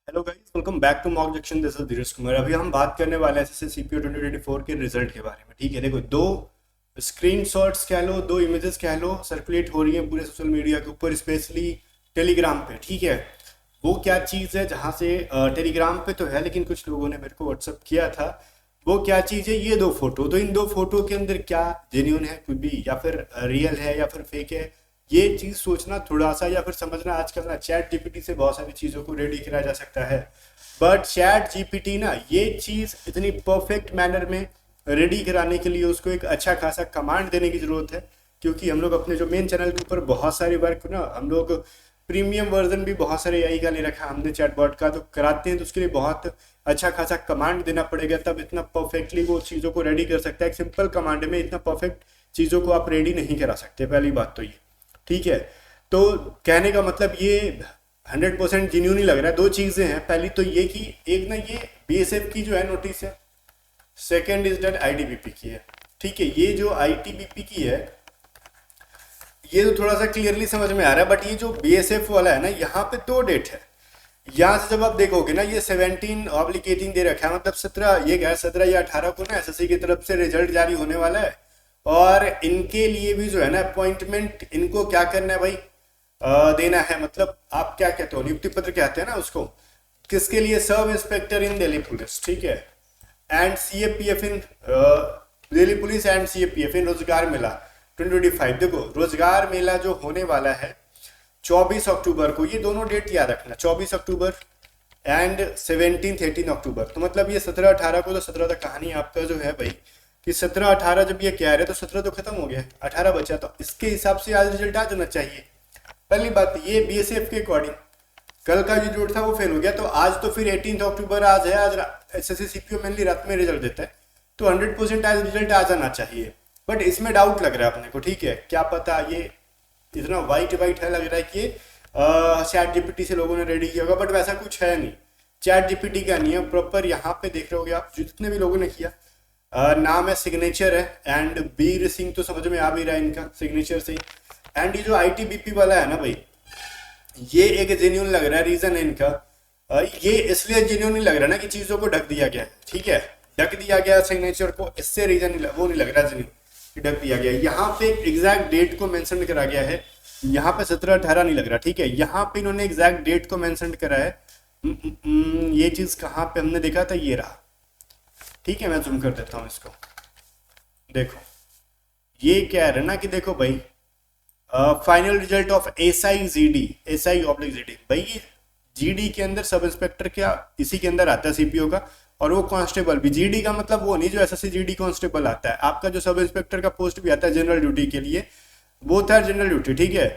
Hello guys, welcome back to mock junction. This is Dheeraj Kumar. अभी हम बात करने वाले हैं एसएससी सीपीयू 2024 के रिजल्ट के बारे में। ठीक है, देखो दो स्क्रीनशॉट्स कह लो, दो इमेजेस कह लो, सर्कुलेट हो रही हैं पूरे सोशल मीडिया के ऊपर, स्पेशली टेलीग्राम पे। ठीक है, वो क्या चीज़ है जहाँ से टेलीग्राम पे तो है, लेकिन कुछ लोगों ने मेरे को व्हाट्सअप किया था। वो क्या चीज़ है, ये दो फोटो। तो इन दो फोटो के अंदर क्या जेन्यून है कुछ भी, या फिर रियल है या फिर फेक है, ये चीज सोचना थोड़ा सा, या फिर समझना। आजकल ना चैट जीपीटी से बहुत सारी चीजों को रेडी करा जा सकता है, बट चैट जीपीटी ना ये चीज इतनी परफेक्ट मैनर में रेडी कराने के लिए उसको एक अच्छा खासा कमांड देने की जरूरत है। क्योंकि हम लोग अपने जो मेन चैनल के ऊपर बहुत सारी वर्क ना, हम लोग प्रीमियम वर्जन भी बहुत सारे एआई का ले रखा है हमने चैटबॉट का, तो कराते हैं तो उसके लिए बहुत अच्छा खासा कमांड देना पड़ेगा, तब इतना परफेक्टली वो चीज़ों को रेडी कर सकता है। एक सिंपल कमांड में इतना परफेक्ट चीज़ों को आप रेडी नहीं करा सकते, पहली बात तो ये। ठीक है, तो कहने का मतलब ये 100% जेन्यून ही लग रहा है। दो चीज़ें हैं, पहली तो ये कि एक ना ये बीएसएफ की जो है नोटिस है, सेकंड इज डेट आईटीबीपी की है। ठीक है, ये जो आईटीबीपी की है ये तो थोड़ा सा क्लियरली समझ में आ रहा है, बट ये जो बीएसएफ वाला है ना, यहाँ पे दो डेट है। यहाँ से जब आप देखोगे ना, ये 17/18 दे रखा है, मतलब 17, ये क्या है, 17 या 18 को ना एसएससी की तरफ से रिजल्ट जारी होने वाला है। और इनके लिए भी जो है ना अपॉइंटमेंट इनको क्या करना है भाई, देना है। मतलब आप क्या कहते हो, नियुक्ति पत्र कहते हैं ना उसको। किसके लिए? सब इंस्पेक्टर इन दिल्ली पुलिस। ठीक है, and CAPF in Delhi police and CAPF in Rozgar Mela 2025। देखो रोजगार मेला जो होने वाला है 24 अक्टूबर को, ये दोनों डेट याद रखना, 24 अक्टूबर एंड 17-18 अक्टूबर। तो मतलब ये 17-18 को, तो 17 तक कहानी आपका जो है भाई, कि 17-18 जब ये कह रहे तो 17 तो खत्म हो गया, 18 बचा, तो इसके हिसाब से आज रिजल्ट आ जाना चाहिए। पहली बात ये बीएसएफ के अकॉर्डिंग कल का जो जोड़ था वो फेल हो गया, तो आज तो फिर 18 अक्टूबर आज है, आज एसएससी सीपीयू मेनली रात में रिजल्ट देता है, तो 100% आज रिजल्ट आ जाना चाहिए। बट इसमें डाउट लग रहा है अपने को। ठीक है, क्या पता ये इतना वाइट वाइट है, लग रहा है कि चैट जीपीटी से लोगों ने रेडी किया होगा, बट वैसा कुछ है नहीं। चैट जीपीटी का नहीं है प्रॉपर, यहाँ पे देख रहे होगे आप जितने भी लोगों ने किया। नाम है, सिग्नेचर है, एंड बीर सिंह तो समझ में आ भी रहा है इनका सिग्नेचर से ही। एंड ये जो आईटीबीपी वाला है ना भाई, ये एक जेन्यून लग रहा है। रीजन है इनका, ये इसलिए जेन्यून नहीं लग रहा ना कि चीजों को ढक दिया गया है। ठीक है, ढक दिया गया सिग्नेचर को, इससे रीजन वो नहीं लग रहा जेन्यून कि ढक दिया गया। यहाँ पे एग्जैक्ट डेट को मेंशन करा गया है, यहाँ पे 17-18 नहीं लग रहा। ठीक है, यहाँ पे इन्होंने एग्जैक्ट डेट को मेंशन करा है। ये चीज कहाँ पे हमने देखा था, ये रहा। ठीक है, मैं जूम कर देता हूँ इसको। देखो ये क्या है ना, कि देखो भाई, फाइनल रिजल्ट ऑफ एसआई/जीडी भाई, जीडी के अंदर सब इंस्पेक्टर क्या इसी के अंदर आता है सीपीओ का, और वो कांस्टेबल भी। जीडी का मतलब वो नहीं जो एसएससी जीडी कांस्टेबल आता है, आपका जो सब इंस्पेक्टर का पोस्ट भी आता है जनरल ड्यूटी के लिए, वो था जनरल ड्यूटी। ठीक है,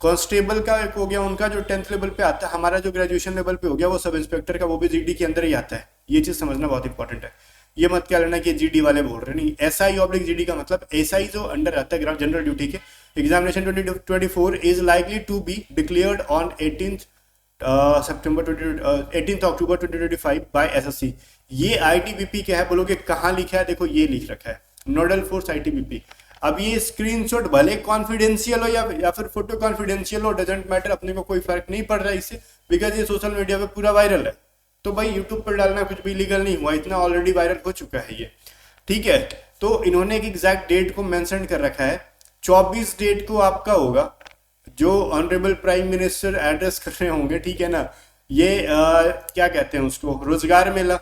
कांस्टेबल का एक हो गया उनका जो 10th लेवल पे आता है, हमारा जो ग्रेजुएशन लेवल पे हो गया वो सब इंस्पेक्टर का, वो भी जीडी के अंदर ही आता है। ये चीज समझना बहुत इंपॉर्टेंट है। ये मत क्या लेना कि जीडी वाले बोल रहे, नहीं। SI/जीडी का मतलब एसआई जो अंडर आता है जनरल ड्यूटी के। Examination 2024 is likely to be declared on 18th October 2025 by SSC. ये आईटीबीपी क्या है बोलोगे, कहाँ लिखा है? देखो ये लिख रखा है, नोडल फोर्स आईटीबीपी। अब ये स्क्रीनशॉट भले कॉन्फिडेंशियल हो या फिर फोटो कॉन्फिडेंशियल हो, डजेंट मैटर, अपने को कोई फर्क नहीं पड़ रहा है इससे, बिकॉज ये सोशल मीडिया पे पूरा वायरल है। तो भाई यूट्यूब पर डालना कुछ भी लीगल नहीं हुआ, इतना ऑलरेडी वायरल हो चुका है ये। ठीक है, तो इन्होंने एक एग्जैक्ट डेट को मेंशन कर रखा है, 24 डेट को आपका होगा जो ऑनरेबल प्राइम मिनिस्टर एड्रेस कर रहे होंगे। ठीक है ना, ये क्या कहते हैं उसको, रोजगार मेला।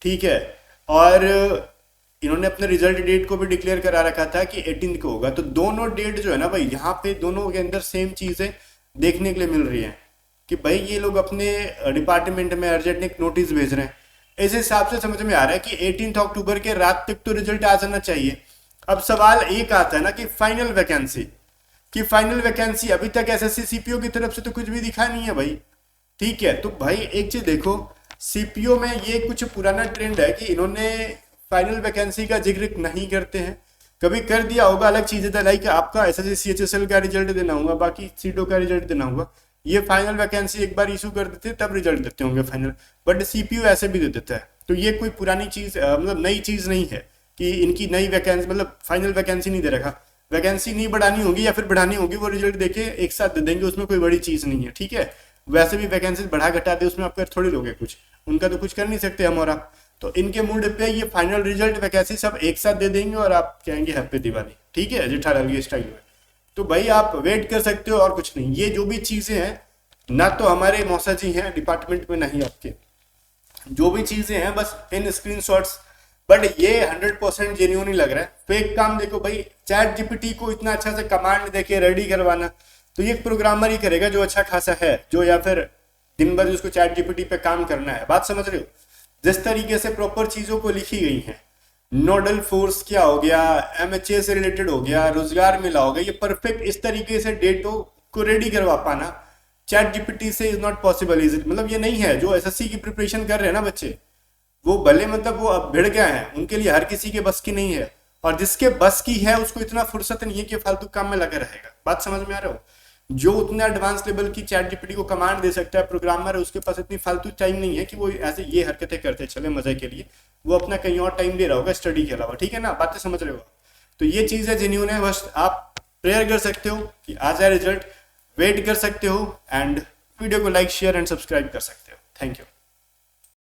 ठीक है, और इन्होंने अपने रिजल्ट डेट को भी डिक्लेयर करा रखा था कि 18 को होगा। तो दोनों डेट जो है ना भाई, यहाँ पे दोनों के अंदर सेम चीजें देखने के लिए मिल रही हैं, कि भाई ये लोग अपने डिपार्टमेंट में अर्जेंट नोटिस भेज रहे हैं। इस हिसाब से समझ में आ रहा है कि 18 अक्टूबर के रात तक तो रिजल्ट आ जाना चाहिए। अब सवाल एक आता है ना कि फाइनल वैकेंसी, अभी तक एसएससी सीपीओ की तरफ से तो कुछ भी दिखा नहीं है भाई। ठीक है, तो भाई एक चीज देखो, सीपीओ में ये कुछ पुराना ट्रेंड है कि इन्होंने फाइनल वैकेंसी का जिक्र नहीं करते हैं। कभी कर दिया होगा, अलग चीज है, लाइक आपका एसएससी सीएचएसएल का रिजल्ट देना होगा, बाकी सीटों का रिजल्ट देना होगा। ये फाइनल वैकेंसी एक बार इशू कर देते तब रिजल्ट देते होंगे फाइनल, बट सीपीयू ऐसे भी दे देता है। तो ये कोई पुरानी चीज मतलब नई चीज नहीं है कि इनकी नई वैकेंसी, मतलब फाइनल वैकेंसी नहीं दे रखा। वैकेंसी नहीं बढ़ानी होगी या फिर बढ़ानी होगी, वो रिजल्ट देके एक साथ दे देंगे, उसमें कोई बड़ी चीज नहीं है। ठीक है, वैसे भी वैकेंसीज बढ़ा घटा दे उसमें आप कर थोड़ी लोगे कुछ, उनका तो कुछ कर नहीं सकते हम और आप। तो इनके मूड पे ये फाइनल रिजल्ट वैकेंसी सब एक साथ दे देंगे और आप कहेंगे हैप्पी दिवाली, ठीक है, जेठालाल के स्टाइल में। तो भाई आप वेट कर सकते हो और कुछ नहीं। ये जो भी चीजें हैं, ना तो हमारे मौसा जी हैं डिपार्टमेंट में, ना ही आपके, जो भी चीजें हैं बस इन स्क्रीनशॉट्स। बट ये 100% जेन्युइन ही लग रहा है। फेक काम देखो भाई, चैट जीपीटी को इतना अच्छा से कमांड देके रेडी करवाना, तो ये प्रोग्रामर ही करेगा जो अच्छा खासा है, जो या फिर दिन भर उसको चैट जीपीटी पे काम करना है। बात समझ रहे हो? जिस तरीके से प्रॉपर चीजों को लिखी गई है, नोडल फोर्स क्या हो गया, एमएचए से रिलेटेड हो गया, रोजगार मिला हो गया, ये परफेक्ट इस तरीके से डेटो को रेडी करवा पाना चैट जीपीटी से is not possible. Is it? मतलब ये नहीं है। जो एसएससी की प्रिपरेशन कर रहे हैं ना बच्चे, वो भले मतलब वो अब भिड़ गए हैं, उनके लिए हर किसी के बस की नहीं है, और जिसके बस की है उसको इतना फुर्सत नहीं है कि फालतू काम में लगा रहेगा। बात समझ में आ रहा हो? जो उतना एडवांस लेवल की चैट जीपीटी को कमांड दे सकता है प्रोग्रामर है, उसके पास इतनी फालतू टाइम नहीं है कि वो ऐसे ये हरकतें करते चले मजे के लिए। वो अपना कहीं और टाइम दे रहा होगा स्टडी के अलावा, ठीक है ना? बातें समझ रहे हो? तो ये चीज है जेन्युइन है। बस आप प्रेयर कर सकते हो कि आ जाए रिजल्ट, वेट कर सकते हो, एंड वीडियो को लाइक शेयर एंड सब्सक्राइब कर सकते हो। Thank you.